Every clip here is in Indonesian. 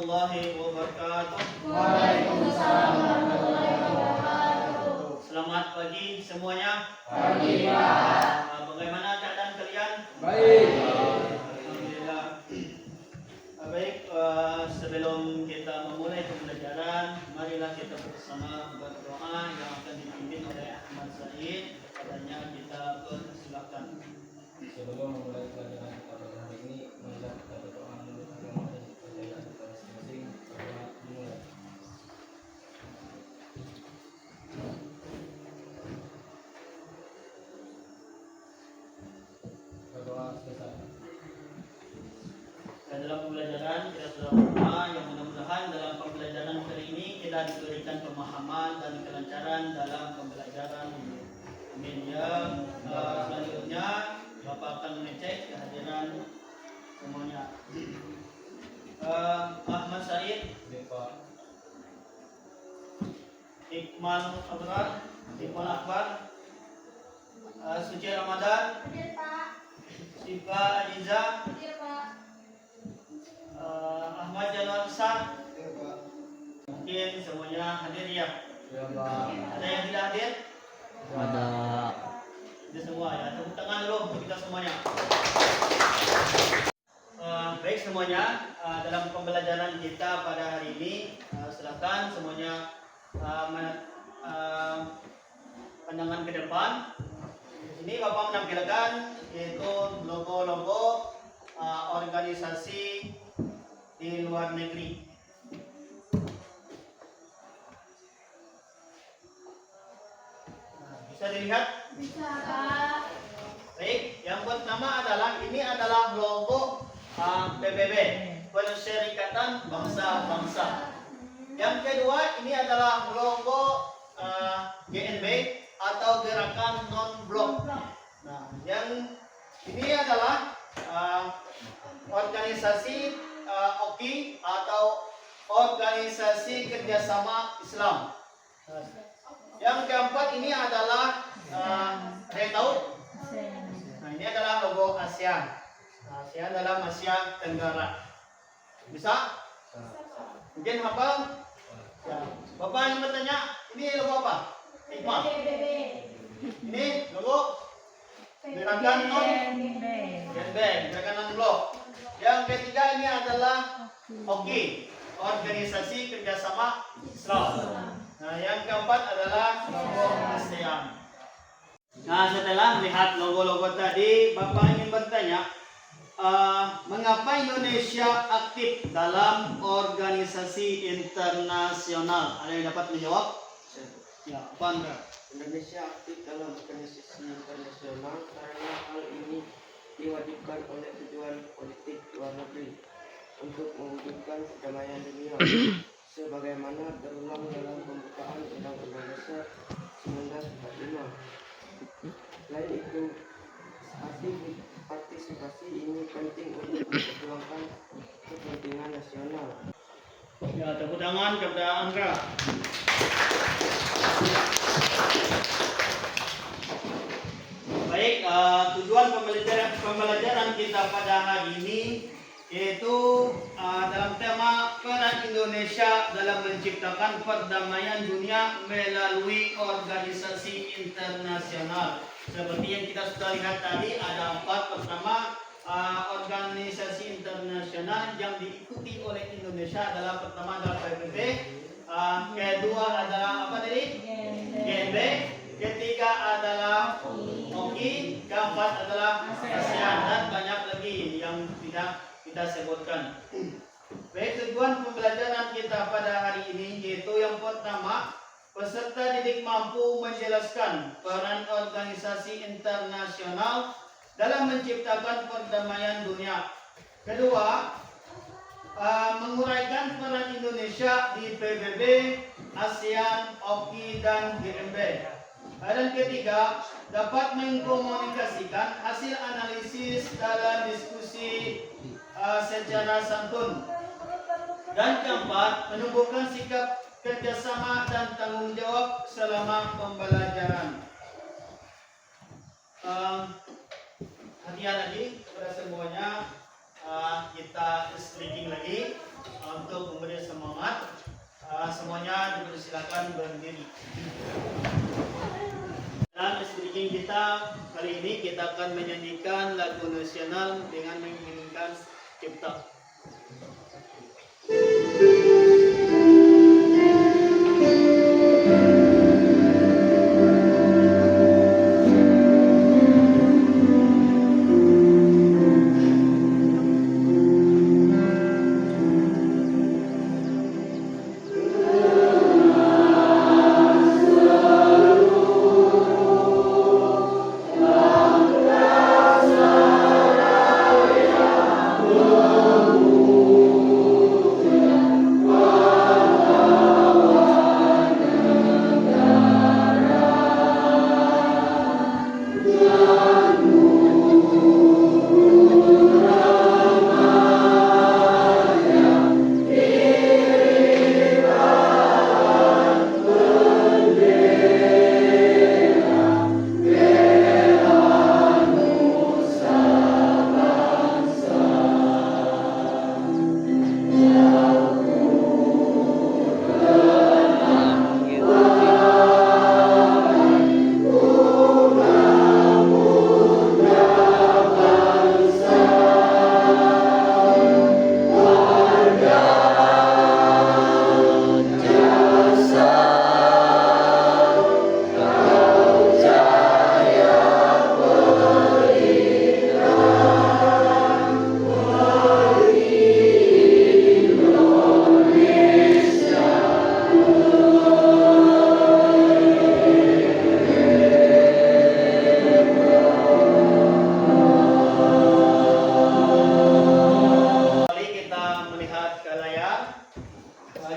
warahmatullahi wabarakatuh. Waalaikumsalam warahmatullahi wabarakatuh. Selamat pagi semuanya. Pagi, Pak. Bagaimana keadaan kalian? Baik. Alhamdulillah. Baik, sebelum kita memulai pembelajaran, marilah kita bersama berdoa yang akan dipimpin oleh Ahmad Said. Kepadanya kita persilakan. Sebelum memulai pelajaran kita pada hari ini, marilah kita berdoa menurut agama dan kepercayaan kita masing-masing. Berdoa dimulai. Berdoa selesai. Dan dalam pembelajaran kita sudah berdoa yang mudah-mudahan dalam pembelajaran kali ini kita diberikan pemahaman dan kelancaran dalam pembelajaran ini. Amin ya. Selanjutnya Bapak akan mengecek kehadiran semuanya. Ahmad Said, Bapak Iqmal Abrar, Iqmal Akbar, Suci Ramadan, Hadir, Pak. Sifa Adiza, Hadir, Pak. Ahmad Januar Besar. Mungkin semuanya hadir ya. ya Pak. Ada yang tidak hadir? Ada. Itu semua ya. Tepuk tangan dulu untuk kita semuanya. Baik semuanya, dalam pembelajaran kita pada hari ini, silakan semuanya pandangan ke depan. Ini Bapak menampilkan yaitu logo-logo organisasi di luar negeri. Bisa dilihat? Bisa, Pak. Baik, yang pertama adalah ini adalah logo PBB, Perserikatan Bangsa-Bangsa. Yang kedua ini adalah logo GNB atau Gerakan Non-Blok. Nah, yang ini adalah organisasi OKI atau Organisasi Kerjasama Islam. Yang keempat ini adalah ada yang tahu? Nah, ini adalah logo ASEAN. ASEAN dalam Asia Tenggara. Bisa? Mungkin hafal? Ya. Bapak yang bertanya, ini logo apa? Iqmal. PBB. Ini logo Gerakan GNB, Gerakan Non-Blok. Yang ketiga ini adalah OKI, Organisasi Kerjasama Islam. Nah, yang keempat adalah logo ASEAN. Nah, setelah melihat logo-logo tadi, Bapak ingin bertanya, mengapa Indonesia aktif dalam organisasi internasional? Ada yang dapat menjawab? Ya, Pak Andra. Indonesia aktif dalam organisasi internasional karena hal ini diwajibkan oleh tujuan politik luar negeri untuk mewujudkan perdamaian dunia sebagaimana terulang dalam pembukaan Undang-Undang Dasar 1945. Selain itu, partisipasi ini penting untuk memperjuangkan kepentingan nasional. Ya, tepuk tangan kepada Andra. Baik, tujuan pembelajaran kita pada hari ini yaitu dalam tema peran Indonesia dalam menciptakan perdamaian dunia melalui organisasi internasional. Seperti yang kita sudah lihat tadi, ada 4. Pertama, organisasi internasional yang diikuti oleh Indonesia adalah pertama adalah PBB, kedua adalah apa tadi? GNB, ketiga adalah OKI, keempat adalah ASEAN, dan banyak lagi yang tidak kita sebutkan. Baik, tujuan pembelajaran kita pada hari ini yaitu yang pertama, peserta didik mampu menjelaskan peran organisasi internasional dalam menciptakan perdamaian dunia. Kedua, menguraikan peran Indonesia di PBB, ASEAN, OKI, dan GNB. Dan ketiga, dapat mengkomunikasikan hasil analisis dalam diskusi secara santun. Dan keempat, menumbuhkan sikap kerjasama dan tanggung jawab selama pembelajaran. Hadiah lagi kepada semuanya, kita speaking lagi untuk kita kali ini kita akan menyanyikan lagu nasional dengan mengiringkan cipta.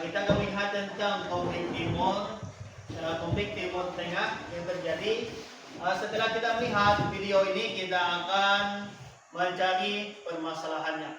Kita akan melihat tentang konflik Timur Tengah yang terjadi. Setelah kita melihat video ini, kita akan mencari permasalahannya.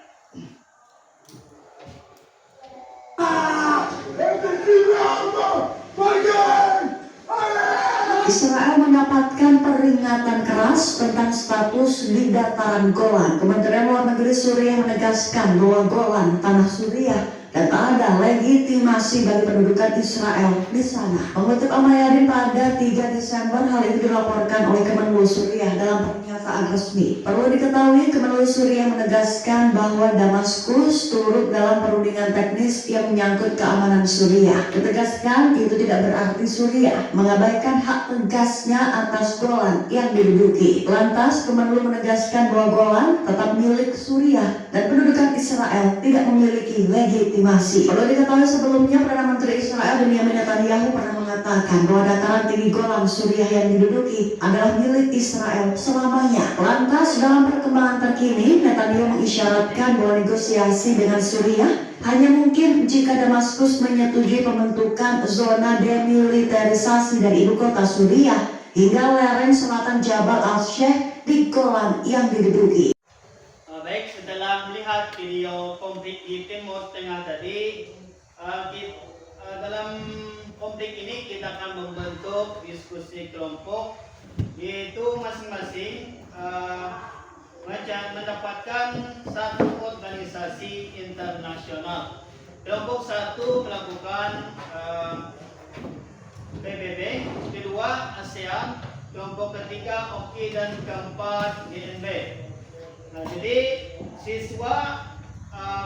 Israel mendapatkan peringatan keras tentang status di dataran Golan. Kementerian Luar Negeri Suriah menegaskan bahwa Golan tanah Suriah dan tak ada legitimasi bagi pendudukan Israel di sana. Mengutip Al-Mayadin pada 3 Desember, hal itu dilaporkan oleh Kemenlu Suriah dalam pernyataan resmi. Perlu diketahui, Kemenlu Suriah menegaskan bahwa Damaskus turut dalam perundingan teknis yang menyangkut keamanan Suriah. Ditegaskan itu tidak berarti Suriah mengabaikan hak tegasnya atas Golan yang diduduki. Lantas, Kemenlu menegaskan bahwa Golan tetap milik Suriah dan pendudukan Israel tidak memiliki legitimasi. Perlu diketahui sebelumnya Perdana Menteri Israel Benjamin Netanyahu pernah mengatakan bahwa dataran tinggi Golan Suriah yang diduduki adalah milik Israel selamanya. Lantas dalam perkembangan terkini, Netanyahu mengisyaratkan bahwa negosiasi dengan Suriah hanya mungkin jika Damaskus menyetujui pembentukan zona demilitarisasi dari ibu kota Suriah hingga lereng selatan Jabal al-Sheikh di Golan yang diduduki. Baik, setelah melihat video konflik di Timur Tengah tadi, dalam konflik ini kita akan membentuk diskusi kelompok, yaitu masing-masing mendapatkan satu organisasi internasional. Kelompok satu melakukan PBB, kedua ASEAN, kelompok ketiga OKI, dan keempat GNB. Nah, jadi siswa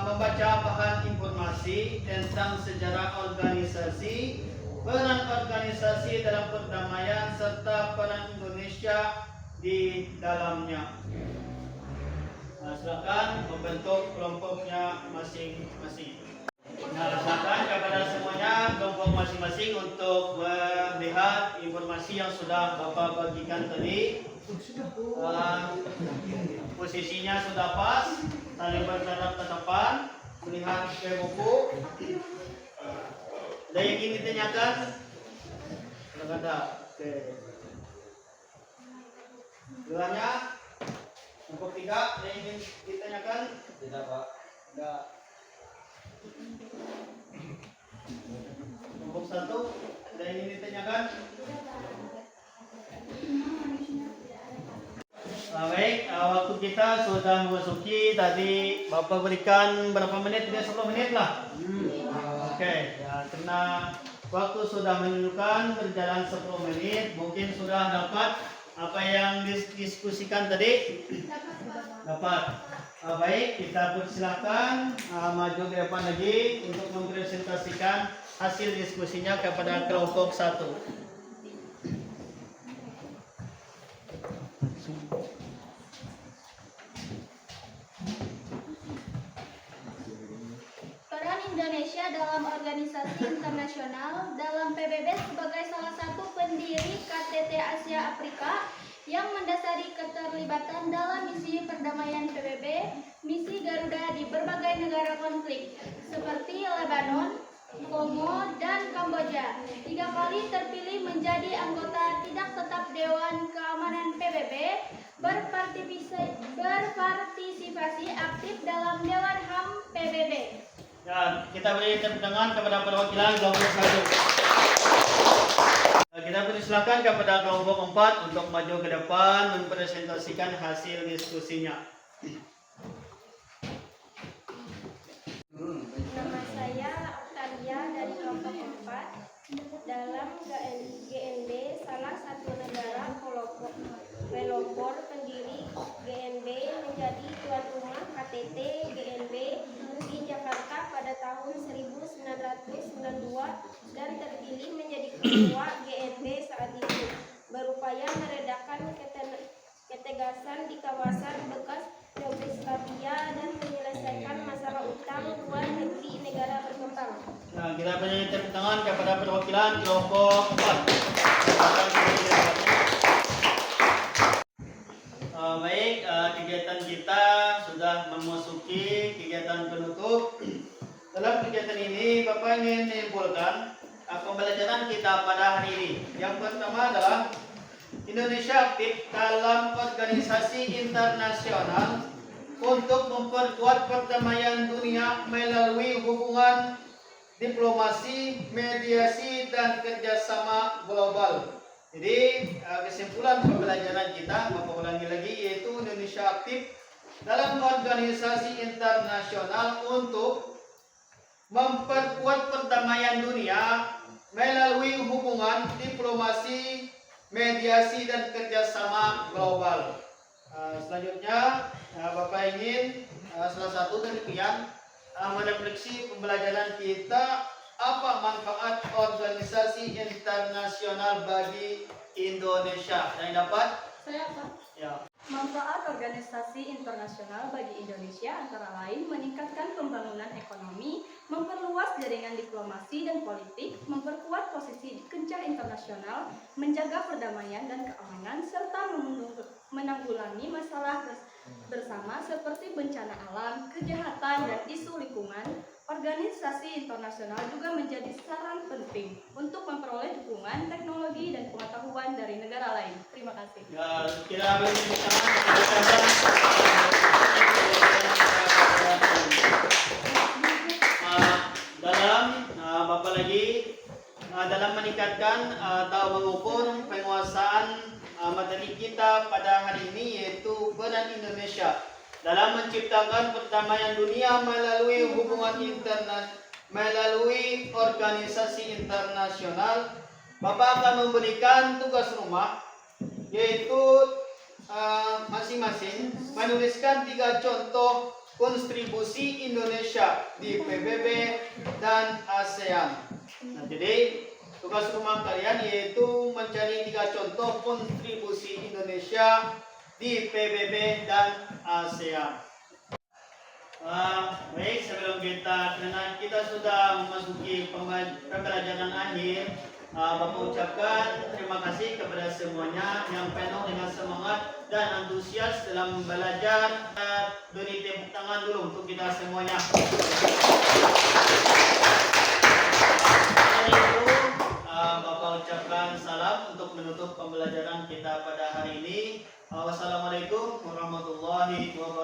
membaca bahan informasi tentang sejarah organisasi, peran organisasi dalam perdamaian, serta peran Indonesia di dalamnya. Nah, silakan membentuk kelompoknya masing-masing. Nah, silakan kepada semuanya kelompok masing-masing untuk melihat informasi yang sudah Bapak bagikan tadi. Posisinya sudah pas, saling bertatap-tatapan, melihat ke buku. Ada yang ingin ditanyakan? Kalau ada, oke. Keduanya, kelompok 3, ada yang ingin ditanyakan? Tidak, Pak. Enggak. Kelompok 1, ada yang ingin ditanyakan? Baik, waktu kita sudah memasuki, tadi Bapak berikan berapa menit? Dia 10 menit lah. Oke, ya, karena waktu sudah menunjukkan berjalan 10 menit, mungkin sudah dapat apa yang didiskusikan tadi? Dapat. Baik, kita persilakan maju ke depan lagi untuk mempresentasikan hasil diskusinya kepada kelompok 1. Peran Indonesia dalam organisasi internasional dalam PBB sebagai salah satu pendiri KTT Asia Afrika yang mendasari keterlibatan dalam misi perdamaian PBB, misi Garuda di berbagai negara konflik seperti Lebanon, Kongo, dan Kamboja. 3 kali terpilih menjadi anggota tidak tetap Dewan Keamanan PBB, berpartisipasi aktif dalam Dewan HAM PBB. Dan kita beri tepuk tangan kepada perwakilan kelompok 1. Kita persilakan kepada kelompok 4 untuk maju ke depan mempresentasikan hasil diskusinya. Nama saya Octavia dari kelompok 4. Dalam GNB, salah satu negara pelopor pendiri GNB menjadi tuan rumah KTT GNB di Jakarta pada tahun 1992 dan terpilih menjadi ketua GNB saat itu, berupaya meredakan ketegasan di kawasan bekas Yugoslavia dan menyelesaikan masalah utang luar negeri negara berkembang. Nah, kita beri tepuk tangan kepada perwakilan kelompok 4. Baik, kegiatan kita sudah memasuki kegiatan penutup. Dalam kegiatan ini, Bapak ingin menyimpulkan pembelajaran kita pada hari ini. Yang pertama adalah Indonesia aktif dalam organisasi internasional untuk memperkuat perdamaian dunia melalui hubungan diplomasi, mediasi, dan kerjasama global. Jadi kesimpulan pembelajaran kita, Bapak ulangi lagi, yaitu Indonesia aktif dalam organisasi internasional untuk memperkuat perdamaian dunia melalui hubungan diplomasi, mediasi, dan kerjasama global. Selanjutnya, Bapak ingin salah satu demikian merefleksi pembelajaran kita, apa manfaat organisasi internasional bagi Indonesia. Yang dapat? Saya Pak. Ya. Manfaat organisasi internasional bagi Indonesia antara lain meningkatkan pembangunan ekonomi, memperluas jaringan diplomasi dan politik, memperkuat posisi di kancah internasional, menjaga perdamaian dan keamanan, serta menanggulangi masalah bersama seperti bencana alam, kejahatan, dan isu lingkungan. Organisasi internasional juga menjadi saran penting untuk memperoleh dukungan teknologi dan pengetahuan dari negara lain. Terima kasih. Ya, kita beri tepuk tangan dalam Bapak lagi dalam meningkatkan atau mengukur penguasaan materi kita pada hari ini, yaitu peran Indonesia dalam menciptakan perdamaian dunia melalui hubungan melalui organisasi internasional. Bapak akan memberikan tugas rumah, yaitu masing-masing menuliskan 3 contoh kontribusi Indonesia di PBB dan ASEAN. Nah, jadi tugas rumah kalian yaitu mencari 3 contoh kontribusi Indonesia di PBB dan ASEAN. Baik, sebelum kita sudah memasuki pembelajaran akhir, Bapak ucapkan terima kasih kepada semuanya yang penuh dengan semangat dan antusias dalam belajar. Beri tepuk tangan dulu untuk kita semuanya. Bapak ucapkan salam untuk menutup pembelajaran kita pada hari ini. Wassalamualaikum warahmatullahi wabarakatuh.